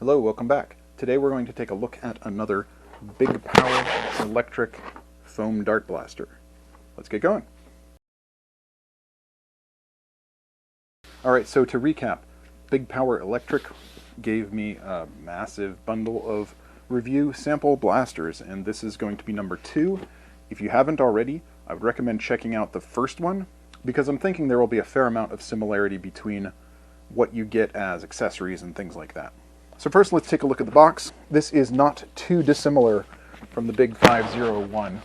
Hello, welcome back. Today we're going to take a look at another Big Power electric foam dart blaster. Let's get going. Alright, so to recap, Big Power Electric gave me a massive bundle of review sample blasters, and this is going to be number 2. If you haven't already, I would recommend checking out the first one, because I'm thinking there will be a fair amount of similarity between what you get as accessories and things like that. So first, let's take a look at the box. This is not too dissimilar from the BIG508.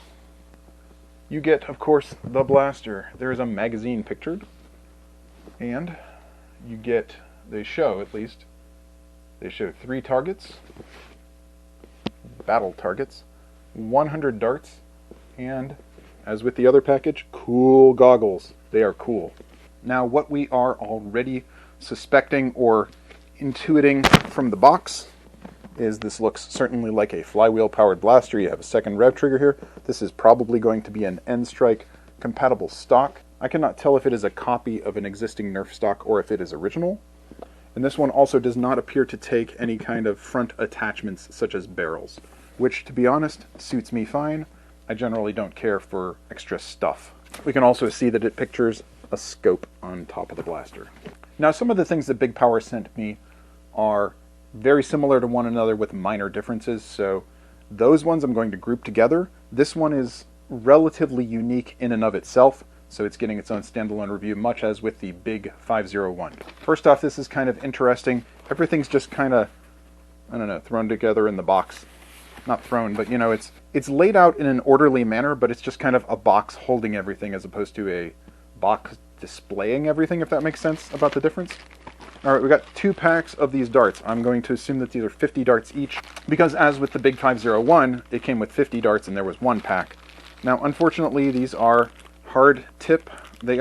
You get, of course, the blaster. There is a magazine pictured, and you get, they show 3 targets, battle targets, 100 darts, and, as with the other package, cool goggles. They are cool. Now, what we are already suspecting or intuiting from the box is this looks certainly like a flywheel powered blaster. You have a second rev trigger here. This is probably going to be an N-Strike compatible stock. I cannot tell if it is a copy of an existing Nerf stock or if it is original. And this one also does not appear to take any kind of front attachments such as barrels, which, to be honest, suits me fine. I generally don't care for extra stuff. We can also see that it pictures a scope on top of the blaster. Now, some of the things that Big Power sent me are very similar to one another with minor differences, so those ones I'm going to group together. This one is relatively unique in and of itself, so it's getting its own standalone review, much as with the BIG508. First off, this is kind of interesting. Everything's just kind of, I don't know, thrown together in the box. Not thrown, but you know, it's laid out in an orderly manner, but it's just kind of a box holding everything as opposed to a box displaying everything, if that makes sense about the difference. Alright, we got 2 packs of these darts. I'm going to assume that these are 50 darts each, because as with the BIG508, it came with 50 darts and there was 1 pack. Now, unfortunately, these are hard tip. They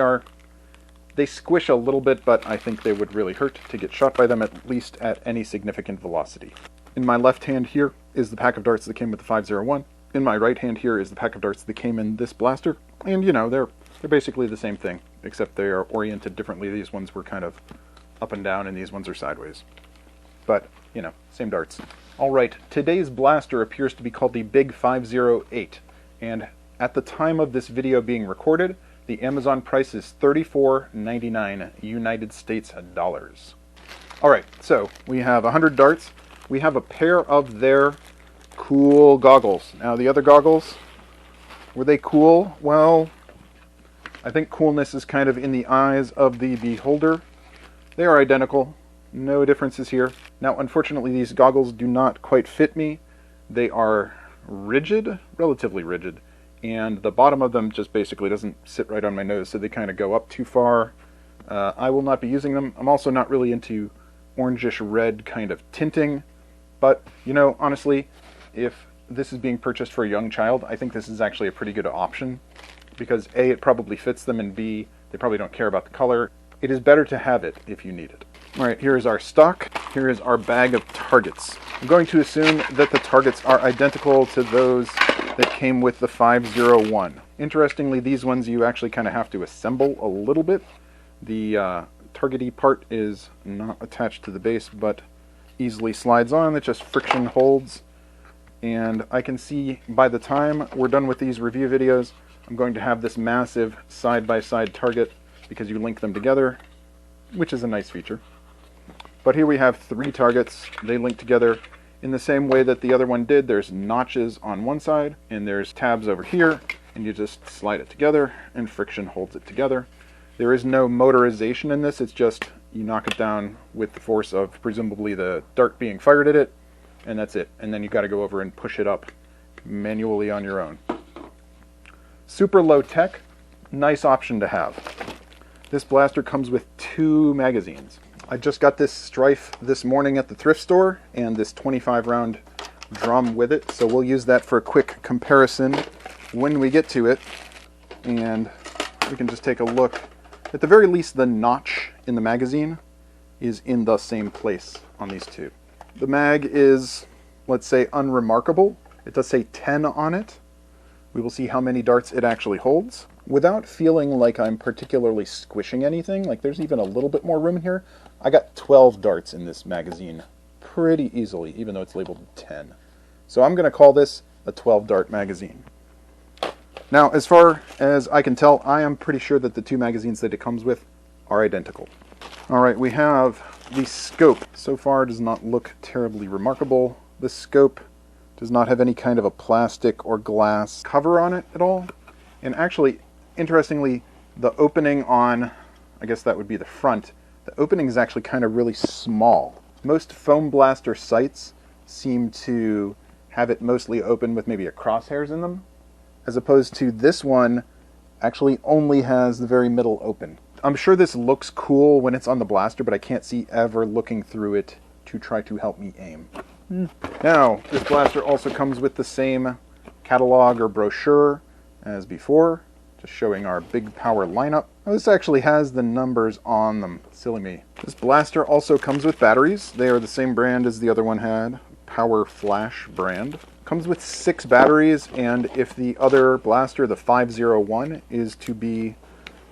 squish a little bit, but I think they would really hurt to get shot by them, at least at any significant velocity. In my left hand here is the pack of darts that came with the 508. In my right hand here is the pack of darts that came in this blaster. And, you know, they're basically the same thing, except they are oriented differently. These ones were kind of up and down, and these ones are sideways. But, you know, same darts. Alright, today's blaster appears to be called the BIG508, and at the time of this video being recorded, the Amazon price is $34.99 United States dollars. Alright, so we have 100 darts. We have a pair of their cool goggles. Now, the other goggles, were they cool? Well, I think coolness is kind of in the eyes of the beholder. They are identical. No differences here. Now, unfortunately, these goggles do not quite fit me. They are rigid, relatively rigid, and the bottom of them just basically doesn't sit right on my nose, so they kind of go up too far. I will not be using them. I'm also not really into orangish red kind of tinting, but, you know, honestly, if this is being purchased for a young child, I think this is actually a pretty good option, because A, it probably fits them, and B, they probably don't care about the color. It is better to have it if you need it. Alright, here is our stock. Here is our bag of targets. I'm going to assume that the targets are identical to those that came with the 508. Interestingly, these ones you actually kind of have to assemble a little bit. The targety part is not attached to the base, but easily slides on. It just friction holds. And I can see by the time we're done with these review videos, I'm going to have this massive side-by-side target, because you link them together, which is a nice feature. But here we have 3 targets. They link together in the same way that the other one did. There's notches on one side, and there's tabs over here, and you just slide it together, and friction holds it together. There is no motorization in this. It's just you knock it down with the force of presumably the dart being fired at it, and that's it. And then you've got to go over and push it up manually on your own. Super low tech, nice option to have. This blaster comes with 2 magazines. I just got this Strife this morning at the thrift store, and this 25-round drum with it, so we'll use that for a quick comparison when we get to it. And we can just take a look. At the very least, the notch in the magazine is in the same place on these 2. The mag is, let's say, unremarkable. It does say 10 on it. We will see how many darts it actually holds. Without feeling like I'm particularly squishing anything, like there's even a little bit more room in here, I got 12 darts in this magazine pretty easily, even though it's labeled 10. So I'm going to call this a 12 dart magazine. Now, as far as I can tell, I am pretty sure that the two magazines that it comes with are identical. All right, we have the scope. So far, does not look terribly remarkable. The scope does not have any kind of a plastic or glass cover on it at all. And actually, interestingly, the opening on, I guess that would be the front, the opening is actually kind of really small. Most foam blaster sights seem to have it mostly open with maybe a crosshairs in them, as opposed to this one actually only has the very middle open. I'm sure this looks cool when it's on the blaster, but I can't see ever looking through it to try to help me aim. Now, this blaster also comes with the same catalog or brochure as before, just showing our big power lineup. Oh, this actually has the numbers on them. Silly me. This blaster also comes with batteries. They are the same brand as the other one had, Power Flash brand. Comes with 6 batteries, and if the other blaster, the 501, is to be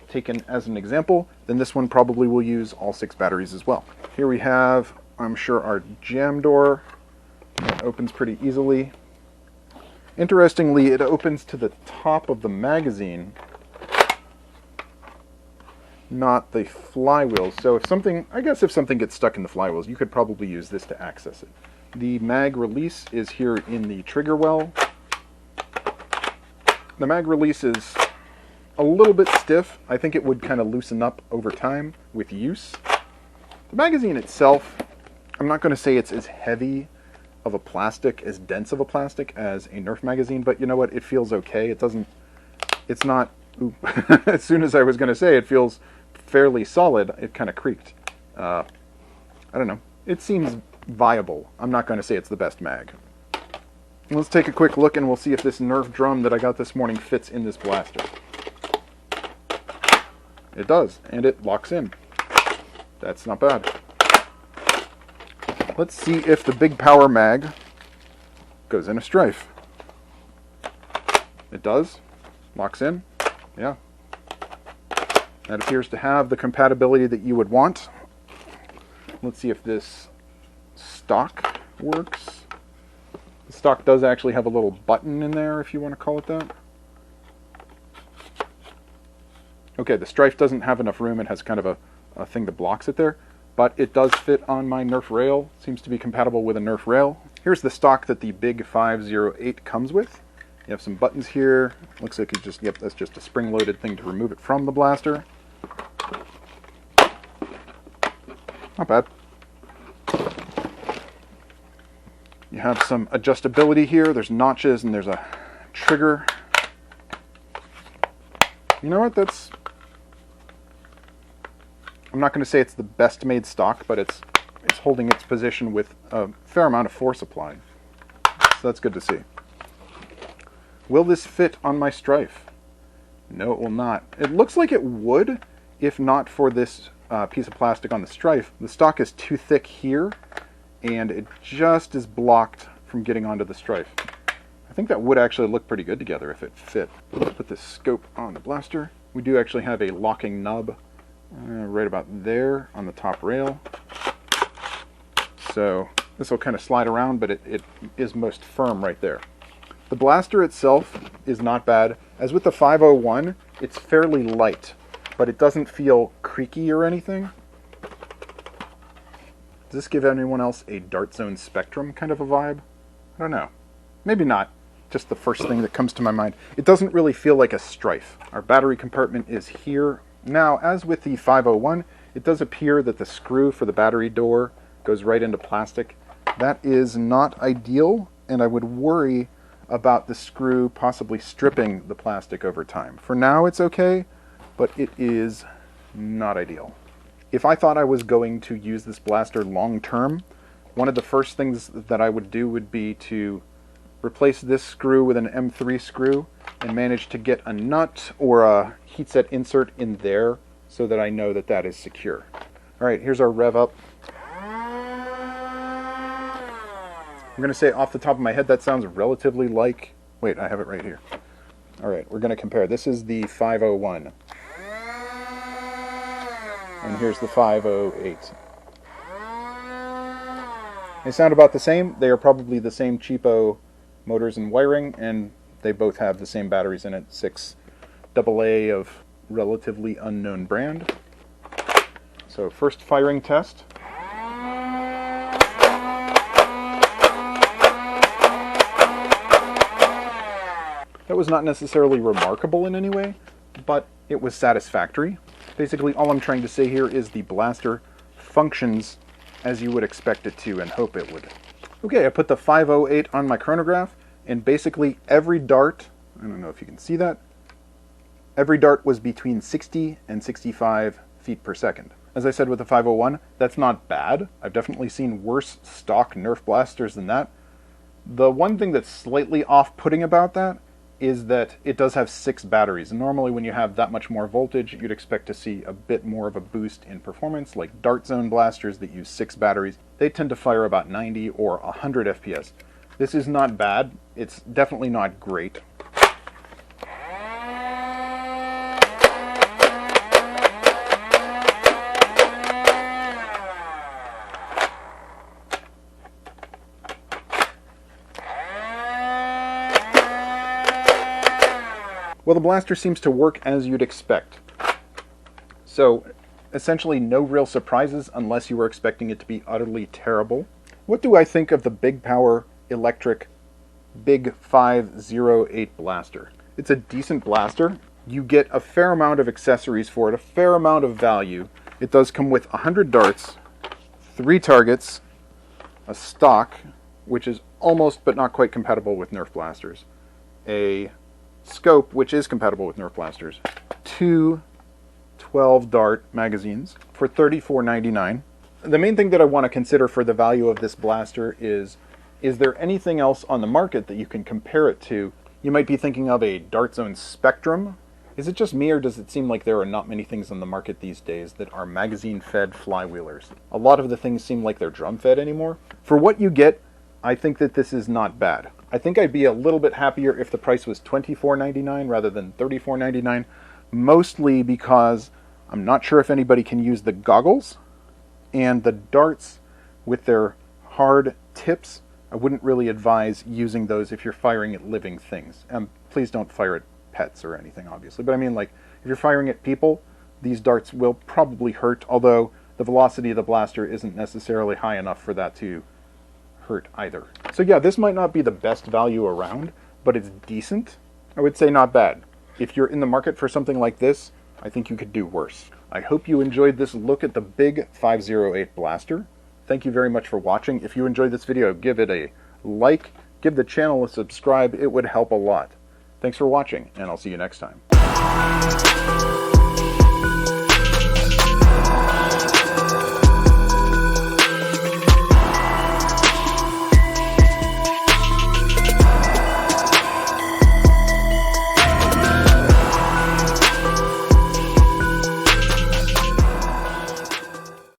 taken as an example, then this one probably will use all 6 batteries as well. Here we have, I'm sure, our jam door. It opens pretty easily. Interestingly, it opens to the top of the magazine, not the flywheel. So if something, I guess if something gets stuck in the flywheels, you could probably use this to access it. The mag release is here in the trigger well. The mag release is a little bit stiff. I think it would kind of loosen up over time with use. The magazine itself, I'm not going to say it's as heavy of a plastic, as dense of a plastic as a Nerf magazine, but you know what? It feels okay. It doesn't, it's not, as soon as I was going to say it feels fairly solid, it kind of creaked. I don't know. It seems viable. I'm not going to say it's the best mag. Let's take a quick look and we'll see if this Nerf drum that I got this morning fits in this blaster. It does, and it locks in. That's not bad. Let's see if the big power mag goes in a strife. It does. Locks in. Yeah. That appears to have the compatibility that you would want. Let's see if this stock works. The stock does actually have a little button in there, if you want to call it that. Okay, the strife doesn't have enough room. It has kind of a thing that blocks it there. But it does fit on my Nerf rail. Seems to be compatible with a Nerf rail. Here's the stock that the BIG508 comes with. You have some buttons here. Looks like you just, yep, that's just a spring-loaded thing to remove it from the blaster. Not bad. You have some adjustability here. There's notches and there's a trigger. You know what? That's, I'm not going to say it's the best made stock, but it's holding its position with a fair amount of force applied. So that's good to see. Will this fit on my strife? No, it will not. It looks like it would, if not for this piece of plastic on the strife. The stock is too thick here, and it just is blocked from getting onto the strife. I think that would actually look pretty good together if it fit. Let's put this scope on the blaster. We do actually have a locking nub right about there on the top rail. So this will kind of slide around, but it is most firm right there. The blaster itself is not bad. As with the 501, it's fairly light, but it doesn't feel creaky or anything. Does this give anyone else a Dart Zone Spectrum kind of a vibe? I don't know. Maybe not. Just the first thing that comes to my mind. It doesn't really feel like a strife. Our battery compartment is here. Now, as with the 501, it does appear that the screw for the battery door goes right into plastic. That is not ideal, and I would worry about the screw possibly stripping the plastic over time. For now, it's okay, but it is not ideal. If I thought I was going to use this blaster long term, one of the first things that I would do would be to replace this screw with an M3 screw and manage to get a nut or a heat set insert in there so that I know that that is secure. All right, here's our rev up. I'm going to say off the top of my head that sounds relatively like, wait, I have it right here. All right, we're going to compare. This is the 501. And here's the 508. They sound about the same. They are probably the same cheapo motors and wiring, and they both have the same batteries in it, 6AA of relatively unknown brand. So first firing test. That was not necessarily remarkable in any way, but it was satisfactory. Basically, all I'm trying to say here is the blaster functions as you would expect it to and hope it would. Okay, I put the 508 on my chronograph, and basically every dart, I don't know if you can see that, every dart was between 60 and 65 feet per second. As I said with the 501, that's not bad. I've definitely seen worse stock Nerf blasters than that. The one thing that's slightly off-putting about that is that it does have 6 batteries. And normally when you have that much more voltage, you'd expect to see a bit more of a boost in performance, like dart zone blasters that use 6 batteries. They tend to fire about 90 or 100 FPS. This is not bad. It's definitely not great. Well, the blaster seems to work as you'd expect. So, essentially no real surprises unless you were expecting it to be utterly terrible. What do I think of the Big Power Electric BIG508 blaster? It's a decent blaster. You get a fair amount of accessories for it, a fair amount of value. It does come with 100 darts, 3 targets, a stock, which is almost but not quite compatible with Nerf blasters, a scope, which is compatible with Nerf blasters, 2 12-dart magazines for $34.99. The main thing that I want to consider for the value of this blaster is there anything else on the market that you can compare it to? You might be thinking of a Dart Zone Spectrum. Is it just me, or does it seem like there are not many things on the market these days that are magazine-fed flywheelers? A lot of the things seem like they're drum-fed anymore. For what you get, I think that this is not bad. I think I'd be a little bit happier if the price was $24.99 rather than $34.99, mostly because I'm not sure if anybody can use the goggles, and the darts with their hard tips, I wouldn't really advise using those if you're firing at living things. Please don't fire at pets or anything, obviously, but I mean, like, if you're firing at people, these darts will probably hurt, although the velocity of the blaster isn't necessarily high enough for that to hurt either. So yeah, this might not be the best value around, but it's decent. I would say not bad. If you're in the market for something like this, I think you could do worse. I hope you enjoyed this look at the BIG508 blaster. Thank you very much for watching. If you enjoyed this video, give it a like, give the channel a subscribe. It would help a lot. Thanks for watching, and I'll see you next time.